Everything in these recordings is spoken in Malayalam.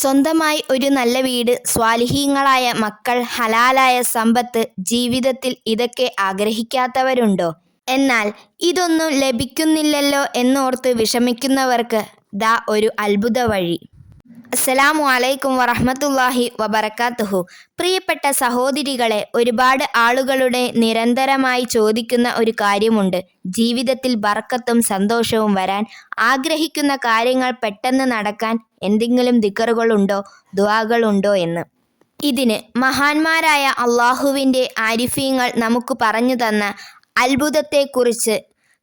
സ്വന്തമായി ഒരു നല്ല വീട്, സ്വാലിഹീങ്ങളായ മക്കൾ, ഹലാലായ സമ്പത്ത്. ജീവിതത്തിൽ ഇതൊക്കെ ആഗ്രഹിക്കാത്തവരുണ്ടോ? എന്നാൽ ഇതൊന്നും ലഭിക്കുന്നില്ലല്ലോ എന്നോർത്ത് വിഷമിക്കുന്നവർക്ക് ദാ ഒരു അത്ഭുത വഴി. അസ്സലാമു അലൈക്കും വറഹ്മത്തുള്ളാഹി വബറകാതുഹു. പ്രിയപ്പെട്ട സഹോദരികളെ, ഒരുപാട് ആളുകളുടെ നിരന്തരമായി ചോദിക്കുന്ന ഒരു കാര്യമുണ്ട്. ജീവിതത്തിൽ ബർക്കത്തും സന്തോഷവും വരാൻ, ആഗ്രഹിക്കുന്ന കാര്യങ്ങൾ പെട്ടെന്ന് നടക്കാൻ എന്തെങ്കിലും ദിക്റുകളുണ്ടോ, ദുആകളുണ്ടോ എന്ന്. ഇതിന് മഹാന്മാരായ അള്ളാഹുവിൻ്റെ ആരിഫീങ്ങൾ നമുക്ക് പറഞ്ഞു തന്ന അത്ഭുതത്തെക്കുറിച്ച്,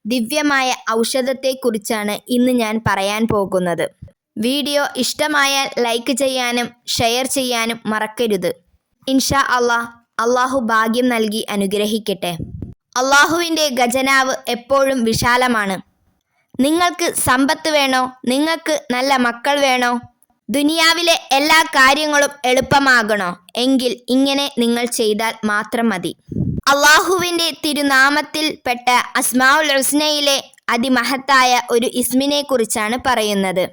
ദിവ്യമായ ഔഷധത്തെക്കുറിച്ചാണ് ഇന്ന് ഞാൻ പറയാൻ പോകുന്നത്. വീഡിയോ ഇഷ്ടമായാൽ ലൈക്ക് ചെയ്യാനും ഷെയർ ചെയ്യാനും മറക്കരുത്. ഇൻഷാ അള്ളാഹു ഭാഗ്യം നൽകി അനുഗ്രഹിക്കട്ടെ. അള്ളാഹുവിൻ്റെ ഖജനാവ് എപ്പോഴും വിശാലമാണ്. നിങ്ങൾക്ക് സമ്പത്ത് വേണോ? നിങ്ങൾക്ക് നല്ല മക്കൾ വേണോ? ദുനിയാവിലെ എല്ലാ കാര്യങ്ങളും എളുപ്പമാകണോ? എങ്കിൽ ഇങ്ങനെ നിങ്ങൾ ചെയ്താൽ മാത്രം മതി. അള്ളാഹുവിൻ്റെ തിരുനാമത്തിൽ പെട്ട അസ്മാഉൽ ഹുസ്നയിലെ അതിമഹത്തായ ഒരു ഇസ്മിനെ കുറിച്ചാണ് പറയുന്നത്.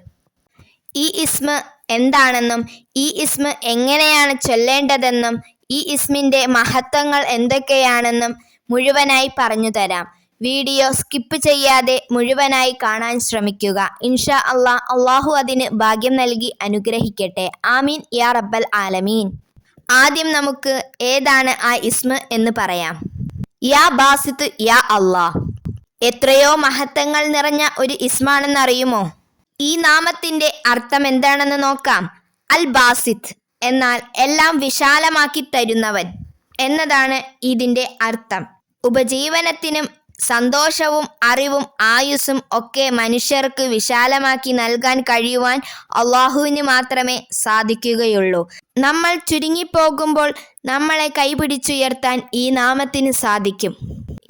ഈ ഇസ്മ എന്താണെന്നും ഈ ഇസ്മ എങ്ങനെയാണ് ചൊല്ലേണ്ടതെന്നും ഈ ഇസ്മിൻ്റെ മഹത്വങ്ങൾ എന്തൊക്കെയാണെന്നും മുഴുവനായി പറഞ്ഞു തരാം. വീഡിയോ സ്കിപ്പ് ചെയ്യാതെ മുഴുവനായി കാണാൻ ശ്രമിക്കുക. ഇൻഷാ അള്ളാഹു അതിന് ഭാഗ്യം നൽകി അനുഗ്രഹിക്കട്ടെ. ആമീൻ യാ റബ്ബൽ ആലമീൻ. ആദ്യം നമുക്ക് ഏതാണ് ആ ഇസ്മ എന്ന് പറയാം. യാ ബാസിത്ത് യാ അള്ളാഹ്. എത്രയോ മഹത്വങ്ങൾ നിറഞ്ഞ ഒരു ഇസ്മാണെന്നറിയുമോ? ഈ നാമത്തിൻ്റെ അർത്ഥം എന്താണെന്ന് നോക്കാം. അൽ ബാസിത്ത് എന്നാൽ എല്ലാം വിശാലമാക്കി തരുന്നവൻ എന്നതാണ് ഇതിൻ്റെ അർത്ഥം. ഉപജീവനത്തിനും സന്തോഷവും അറിവും ആയുസ്സും ഒക്കെ മനുഷ്യർക്ക് വിശാലമാക്കി നൽകാൻ കഴിയുവാൻ അള്ളാഹുവിന് മാത്രമേ സാധിക്കുകയുള്ളൂ. നമ്മൾ ചുരുങ്ങിപ്പോകുമ്പോൾ നമ്മളെ കൈപിടിച്ചുയർത്താൻ ഈ നാമത്തിന് സാധിക്കും.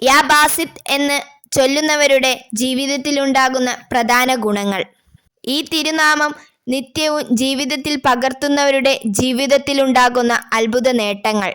യാ ബാസിത്ത് എന്ന് ചൊല്ലുന്നവരുടെ ജീവിതത്തിലുണ്ടാകുന്ന പ്രധാന ഗുണങ്ങൾ. ഈ തിരുനാമം നിത്യവും ജീവിതത്തിൽ പകർത്തുന്നവരുടെ ജീവിതത്തിലുണ്ടാകുന്ന അത്ഭുത നേട്ടങ്ങൾ.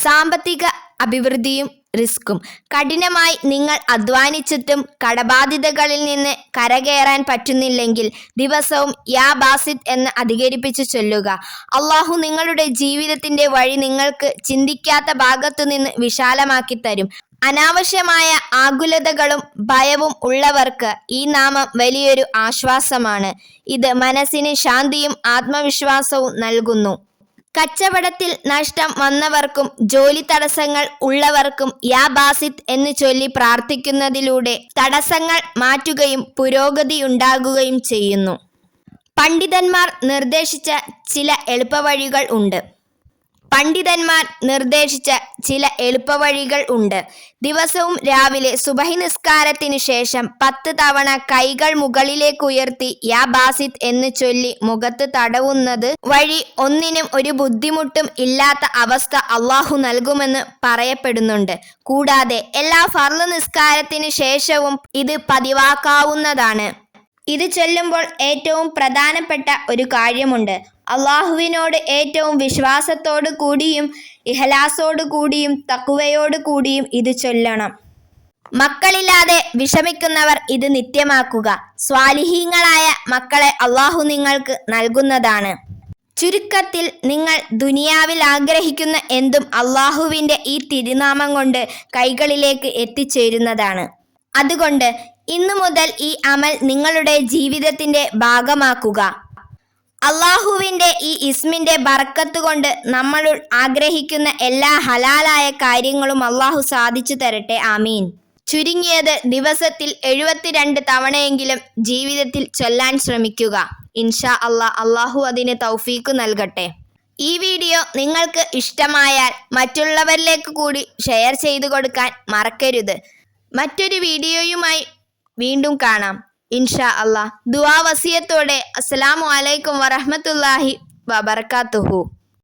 സാമ്പത്തിക അഭിവൃദ്ധിയും റിസ്ക്കും. കഠിനമായി നിങ്ങൾ അധ്വാനിച്ചിട്ടും കടബാധ്യതകളിൽ നിന്ന് കരകയറാൻ പറ്റുന്നില്ലെങ്കിൽ ദിവസവും യാ ബാസിത്ത് എന്ന് അധികരിപ്പിച്ച് ചൊല്ലുക. അള്ളാഹു നിങ്ങളുടെ ജീവിതത്തിൻ്റെ വഴി നിങ്ങൾക്ക് ചിന്തിക്കാത്ത ഭാഗത്തു നിന്ന് വിശാലമാക്കി തരും. അനാവശ്യമായ ആകുലതകളും ഭയവും ഉള്ളവർക്ക് ഈ നാമം വലിയൊരു ആശ്വാസമാണ്. ഇത് മനസ്സിന് ശാന്തിയും ആത്മവിശ്വാസവും നൽകുന്നു. കച്ചവടത്തിൽ നഷ്ടം വന്നവർക്കും ജോലി തടസ്സങ്ങൾ ഉള്ളവർക്കും യാ ബാസിത്ത് എന്ന് ചൊല്ലി പ്രാർത്ഥിക്കുന്നതിലൂടെ തടസ്സങ്ങൾ മാറ്റുകയും പുരോഗതിയുണ്ടാകുകയും ചെയ്യുന്നു. പണ്ഡിതന്മാർ നിർദ്ദേശിച്ച ചില എളുപ്പവഴികൾ ഉണ്ട്. ദിവസവും രാവിലെ സുബഹി നിസ്കാരത്തിനു ശേഷം 10 തവണ കൈകൾ മുകളിലേക്ക് ഉയർത്തി യാ ബാസിത്ത് എന്ന് ചൊല്ലി മുഖത്ത് തടവുന്നത് വഴി ഒന്നിനും ഒരു ബുദ്ധിമുട്ടും ഇല്ലാത്ത അവസ്ഥ അള്ളാഹു നൽകുമെന്ന് പറയപ്പെടുന്നുണ്ട്. കൂടാതെ എല്ലാ ഫർള് നിസ്കാരത്തിനു ശേഷവും ഇത് പതിവാക്കാവുന്നതാണ്. ഇത് ചൊല്ലുമ്പോൾ ഏറ്റവും പ്രധാനപ്പെട്ട ഒരു കാര്യമുണ്ട്. അള്ളാഹുവിനോട് ഏറ്റവും വിശ്വാസത്തോടു കൂടിയും ഇഖ്ലാസോടു കൂടിയും തഖ്വയോടു കൂടിയും ഇത് ചൊല്ലണം. മക്കളില്ലാതെ വിഷമിക്കുന്നവർ ഇത് നിത്യമാക്കുക. സ്വാലിഹീങ്ങളായ മക്കളെ അള്ളാഹു നിങ്ങൾക്ക് നൽകുന്നതാണ്. ചുരുക്കത്തിൽ നിങ്ങൾ ദുനിയാവിൽ ആഗ്രഹിക്കുന്ന എന്തും അള്ളാഹുവിൻ്റെ ഈ തിരുനാമം കൊണ്ട് കൈകളിലേക്ക് എത്തിച്ചേരുന്നതാണ്. അതുകൊണ്ട് ഇന്നു മുതൽ ഈ അമൽ നിങ്ങളുടെ ജീവിതത്തിൻ്റെ ഭാഗമാക്കുക. അള്ളാഹുവിൻ്റെ ഈ ഇസ്മിൻ്റെ ബർക്കത്ത് കൊണ്ട് നമ്മൾ ആഗ്രഹിക്കുന്ന എല്ലാ ഹലാലായ കാര്യങ്ങളും അള്ളാഹു സാധിച്ചു തരട്ടെ. ആമീൻ. ചുരുങ്ങിയത് ദിവസത്തിൽ 72 തവണയെങ്കിലും ജീവിതത്തിൽ ചൊല്ലാൻ ശ്രമിക്കുക. ഇൻഷാ അള്ളാഹു അതിന് തൗഫീക്ക് നൽകട്ടെ. ഈ വീഡിയോ നിങ്ങൾക്ക് ഇഷ്ടമായാൽ മറ്റുള്ളവരിലേക്ക് കൂടി ഷെയർ ചെയ്തു കൊടുക്കാൻ മറക്കരുത്. മറ്റൊരു വീഡിയോയുമായി വീണ്ടും കാണാം ഇൻഷാ അള്ളാഹ്. ദുആ വസിയത്തോടെ അസ്സലാമു അലൈക്കും വറഹ്മത്തുള്ളാഹി വബറകാതുഹു.